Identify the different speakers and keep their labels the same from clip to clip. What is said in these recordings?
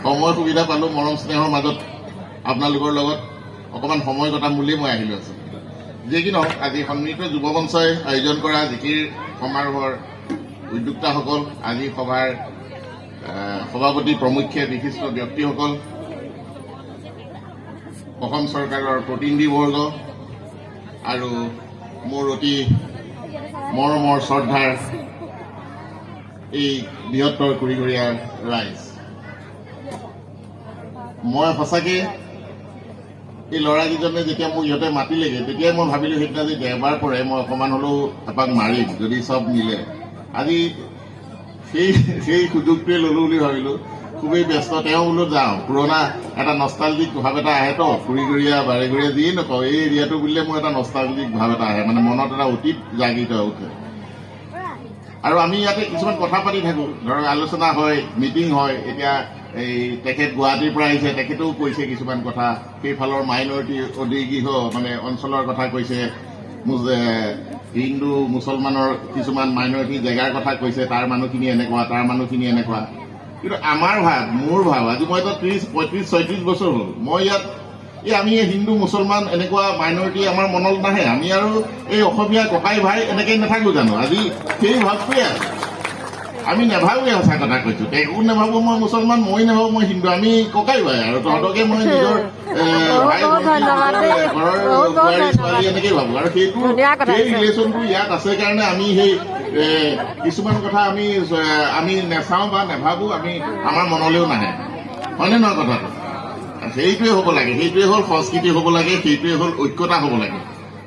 Speaker 1: সময় সুবিধা পালোঁ মৰম স্নেহৰ মাজত আপোনালোকৰ লগত অকণমান সময় কটাম বুলিয়ে মই আহিলোঁ আছোঁ। যি কি নহওক, আজি সন্মিলিত যুৱ মঞ্চই আয়োজন কৰা জিকিৰ সমাৰোহৰ উদ্যোক্তাসকল, আজি সভাৰ সভাপতি প্ৰমুখ্যে বিশিষ্ট ব্যক্তিসকল, অসম চৰকাৰৰ প্ৰতিনিধিবৰ্গ আৰু মোৰ অতি মৰমৰ শ্ৰদ্ধাৰ এই বৃহত্তৰ কুৰিঘৰীয়া ৰাইজ, মই সঁচাকৈ এই ল'ৰাকেইজনে যেতিয়া মোক ইহঁতে মাতিলেগৈ তেতিয়াই মই ভাবিলোঁ সেইদিনা যে দেওবাৰ পৰে মই অকণমান হ'লেও এপাক মাৰিম যদি চব মিলে। আজি সেই সুযোগটোৱে ল'লোঁ বুলি ভাবিলোঁ। খুবেই ব্যস্ত, তেওঁ বোলো যাওঁ, পুৰণা এটা নষ্টালজিক ভাৱ এটা আহেতো, কুৰিঘৰীয়া বাৰেঘৰীয়া যিয়ে নকওঁ, এই এৰিয়াটো বুলিলে মোৰ এটা নষ্টালজিক ভাৱ এটা আহে, মানে মনত এটা অতীত জাগৃত উঠে। আৰু আমি ইয়াতে কিছুমান কথা পাতি থাকোঁ, ধৰক আলোচনা হয়, মিটিং হয়। এতিয়া এই তেখেত গুৱাহাটীৰ পৰা আহিছে, তেখেতেও কৈছে কিছুমান কথা, সেইফালৰ মাইনৰিটি অধিগৃহ মানে অঞ্চলৰ কথা কৈছে, হিন্দু মুছলমানৰ কিছুমান মাইনৰিটি জেগাৰ কথা কৈছে, তাৰ মানুহখিনি এনেকুৱা, তাৰ মানুহখিনি এনেকুৱা। কিন্তু আমাৰ ভাৱ, মোৰ ভাৱ, আজি মইতো 30-35-36 বছৰ হ'ল মই ইয়াত, আমি হিন্দু মুছলমান এনেকুৱা মাইনৰিটি আমাৰ মনত নাহে। আমি আৰু এই অসমীয়া ককাই ভাই এনেকৈ নাথাকোঁ জানো? আজি সেই ভাৱটোৱে আছে, আমি নাভাবোৱে। সঁচা কথা কৈছোঁ, একো নাভাবোঁ, মই মুছলমান, মই নাভাবোঁ মই হিন্দু, আমি ককাই ভাই আৰু তহঁতকে মই নিজৰ ভাই ঘৰৰ বোৱাৰী ছোৱালী এনেকেই ভাবোঁ। আৰু সেই ৰিলেশ্যনটো ইয়াত আছে কাৰণে আমি সেই কিছুমান কথা আমি নেচাওঁ বা নাভাবোঁ, আমাৰ মনলৈও নাহে, হয়নে নহয় কথাটো? সেইটোৱে হ'ব লাগে, সেইটোৱে হ'ল সংস্কৃতি হ'ব লাগে, সেইটোৱে হ'ল ঐক্যতা হ'ব লাগে।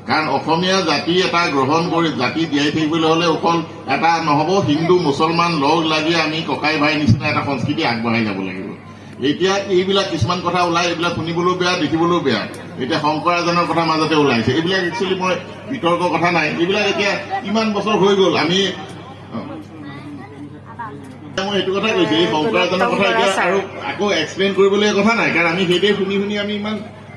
Speaker 1: কাৰণ অসমীয়া জাতি এটা গ্ৰহণ কৰি জাতি জীয়াই থাকিবলৈ হ'লে অকল এটা নহ'ব, হিন্দু মুছলমান লগ লাগি আমি ককাই ভাই নিচিনা এটা সংস্কৃতি আগবঢ়াই যাব লাগিব। এতিয়া এইবিলাক কিছুমান কথা ওলাই, এইবিলাক শুনিবলৈও বেয়া, দেখিবলৈও বেয়া। এতিয়া শংকৰাজানৰ কথা মাজতে ওলাইছে, এইবিলাক একচুৱেলি মই বিতৰ্কৰ কথা নাই, এইবিলাক এতিয়া ইমান বছৰ হৈ গ'ল। মই সেইটো কথা কৈছোঁ, এই শংকৰাজানৰ কথা এতিয়া আৰু আকৌ এক্সপ্লেইন কৰিবলৈ কথা নাই, কাৰণ আমি সেইটোৱে শুনি শুনি আমি ইমান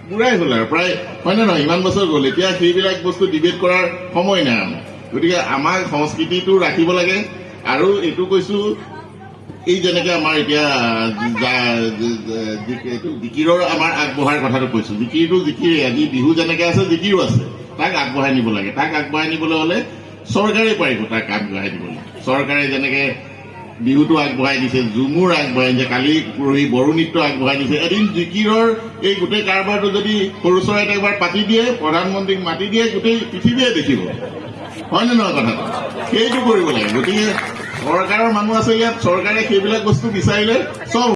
Speaker 1: বুঢ়াই হ'ল আৰু প্ৰায়, হয়নে নহয়? ইমান বছৰ গ'ল, এতিয়া সেইবিলাক বস্তু ডিবেট কৰাৰ সময় নাই আমাৰ। গতিকে আমাৰ সংস্কৃতিটো ৰাখিব লাগে। আৰু এইটো কৈছোঁ, এই যেনেকে আমাৰ এতিয়া জিকিৰৰ আমাৰ আগবঢ়াৰ কথাটো কৈছোঁ, জিকিৰটো জিকিৰে, আজি বিহু যেনেকে আছে জিকিৰো আছে, তাক আগবঢ়াই নিব লাগে। তাক আগবঢ়াই নিবলৈ হ'লে চৰকাৰে পাৰিব তাক আগবঢ়াই নিবলৈ। চৰকাৰে যেনেকে বিহুটো আগবঢ়াই দিছে, ঝুমুৰ আগবঢ়াই দিছে, কালি পৰহি বড়ো নৃত্য আগবঢ়াই দিছে। এদিন জিকিৰৰ এই গোটেই কাৰবাৰটো যদি সৰু চৰাইত একবাৰ পাতি দিয়ে, প্ৰধানমন্ত্ৰীক মাতি দিয়ে, গোটেই পৃথিৱীয়ে দেখিব, হয়নে নহয় কথাটো? সেইটো কৰিব লাগে। গতিকে চৰকাৰৰ মানুহ আছে ইয়াত, চৰকাৰে সেইবিলাক বস্তু বিচাৰিলে চব